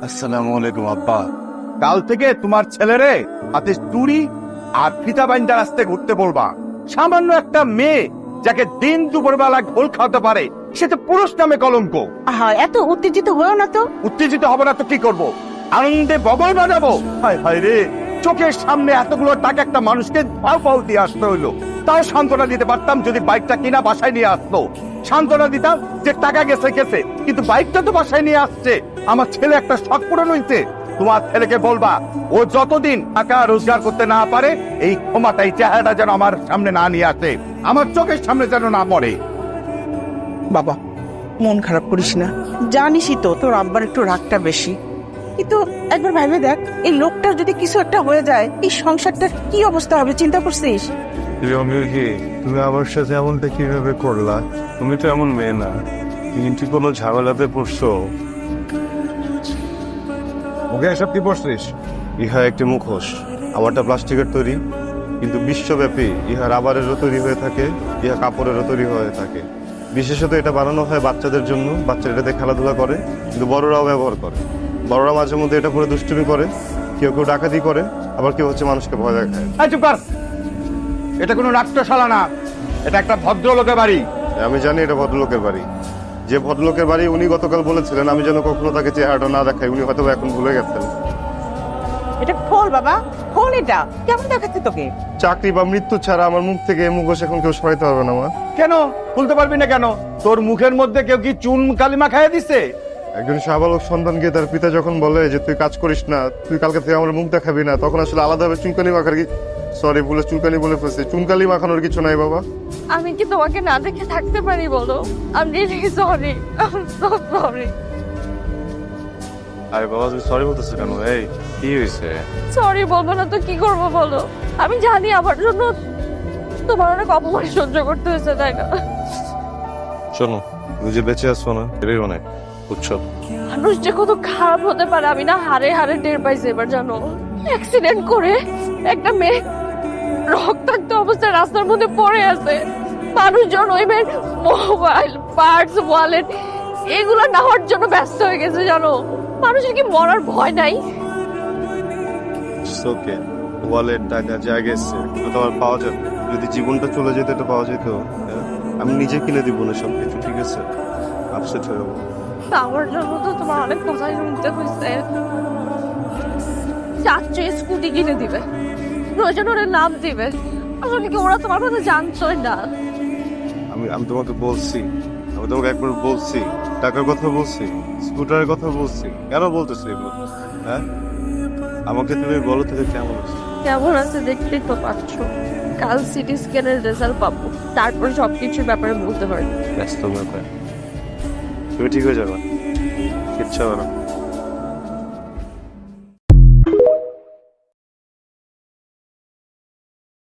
আসসালামু আলাইকুম আব্বা। কাল থেকে তোমার ছেলেরে হাতে চুড়ি আর ফিতা বাইন্দা রাস্তায় ঘুরতে বলবা। সামান্য একটা মেয়ে যাকে দিন দুপুরবেলা ঘোল খাওয়াতে পারে, সে তো পুরুষ নামে কলঙ্ক। এত উত্তেজিত হয়েও না তো। উত্তেজিত হবে না তো কি করব? আনন্দে বগল বাজাবো। হায় হায় রে, চোখের সামনে এতগুলো টাকা একটা মানুষকে পাও পাও দিয়ে আসতে হইলো। তাও সান্ত্বনা দিতে পারতাম যদি বাইকটা কিনা বাসায় নিয়ে আসতো। সান্ত্বনা দিতাম যে টাকা গেছে গেছে, কিন্তু বাইকটা তো বাসায় নিয়ে আসছে। আমার ছেলে একটা শখ পূরণ হইছে। তোমার ছেলেকে বলবা, ও যতদিন টাকা রোজগার করতে না পারে, এই ক্ষমাটা, এই চেহারাটা যেন আমার সামনে না নিয়ে আসে, আমার চোখের সামনে যেন না পড়ে। বাবা, মন খারাপ করিস না। জানিসই তো তোর আব্বার একটু রাগটা বেশি, কিন্তু একবার ভাবে দেখ, এই লোকটার যদি কিছু একটা হয়ে যায়, এই সংসারটার কি অবস্থা হবে চিন্তা করছিস? তুমি আমার সাথে এমনটা কিভাবে করলা? তুমি তো এমন মেয়ে না, কিন্তু কোনো ঝামেলাতে পড়ছো। ওকে এসব কি পড়ছিস? ইহা একটি মুখোশ। আমারটা প্লাস্টিকের তৈরি, কিন্তু বিশ্বব্যাপী ইহা রাবারেরও তৈরি হয়ে থাকে, ইহা কাপড়েরও তৈরি হয়ে থাকে। বিশেষত এটা বানানো হয় বাচ্চাদের জন্য। বাচ্চারা এটাতে খেলাধুলা করে, কিন্তু বড়রাও ব্যবহার করে। বড়রা মাঝে মধ্যে এটা পরে দুষ্টুমি করে, কেউ কেউ ডাকাতি করে, আবার কেউ হচ্ছে মানুষকে ভয় দেখায়। চুপ কর। এটা কোনো নাট্যশালা না, এটা একটা ভদ্রলোকের বাড়ি। আমি জানি এটা ভদ্রলোকের বাড়ি। যে ভদ্রলোকের বাড়ি উনি গতকাল বলেছিলেন আমি যেন কখনো তাকে চেহারাটা না দেখাই, উনি হয়তো এখন ভুলে গেছেন। এটা খোল বাবা, খোল। এটা কেমন দেখাচ্ছে তোকে? চাকরি বা মৃত্যু ছাড়া আমার মুখ থেকে এই মুখোশ এখন কেউ সরাইতে পারবে না। মা, কেন খুলতে পারবি না কেন? তোর মুখের মধ্যে কেউ কি চুন কালিমা খাইয়ে দিছে? একজন শাহবালক সন্তানকে তার পিতা যখন বলে যে তুই কাজ করিস না, তুই কালকে থেকে আমার মুখ দেখাবি না, তখন আসলে আলাদাভাবে চুনকালি মাখার কি, সরি বলে চুনকালি বলে ফেলছি, চুনকালি মাখানোর কিছু নাই বাবা। আমি কি তোমাকে না দেখে থাকতে পারি বলো? আমি রিয়েলি সরি, সো সরি। আরে বাবা, তুমি সরি বলতেছো কেন? এই কি হয়েছে? সরি বলবো না তো কি করবো বলো? আমি জানি আমার জন্য তোমার অনেক অপমান সহ্য করতে হয়েছে, তাই না? শোনো, তুমি যে বেঁচে আসছো না এটাই অনেক, বুঝছো? মানুষ যে কত খারাপ হতে পারে আমি না হারে হারে টের পাইছি এবার, জানো? অ্যাক্সিডেন্ট করে একটা মেয়ে রক্তাক্ত অবস্থায় রাস্তার মধ্যে পড়ে আছে। মানুষজন ওই মেয়ের মোবাইল, পার্টস, ওয়ালেট এগুলো নেওয়ার জন্য ব্যস্ত হয়ে গেছে, জানো? মানুষের কি মরার ভয় নাই? ওকে, ওয়ালেট টাকা যা গেছে ওটা আর পাওয়া যাবে। যদি জীবনটা চলে যেত এটা পাওয়া যেত। হ্যাঁ? আমি নিজে কিনে দিব না সবকিছু, ঠিক আছে? আপসেট হয়ে যাবো। আমার জন্য তো তোমার অনেক কথাই শুনতে হয়েছে। চাচ্ছ স্কুটি কিনে দিবে, প্রয়োজন ওরা নাম দিবে, আসলে কি ওরা তোমার কথা জানতোই না? আমি আমি তোমাকে বলছি, আমি তোমাকে একবার বলছি, টাকার কথা বলছি, স্কুটারের কথা বলছি, কেন বলতেছি এগুলো? হ্যাঁ, আমাকে তুমি বলো থেকে কেমন আছে? কেমন আছে দেখতেই তো পাচ্ছ। কাল সিটি স্ক্যানের রেজাল্ট পাবো, তারপর সবকিছুর ব্যাপারে বলতে পারবো। ব্যস্ত ব্যাপার, তুমি ঠিক হয়ে যাবে, কিচ্ছু হবে না।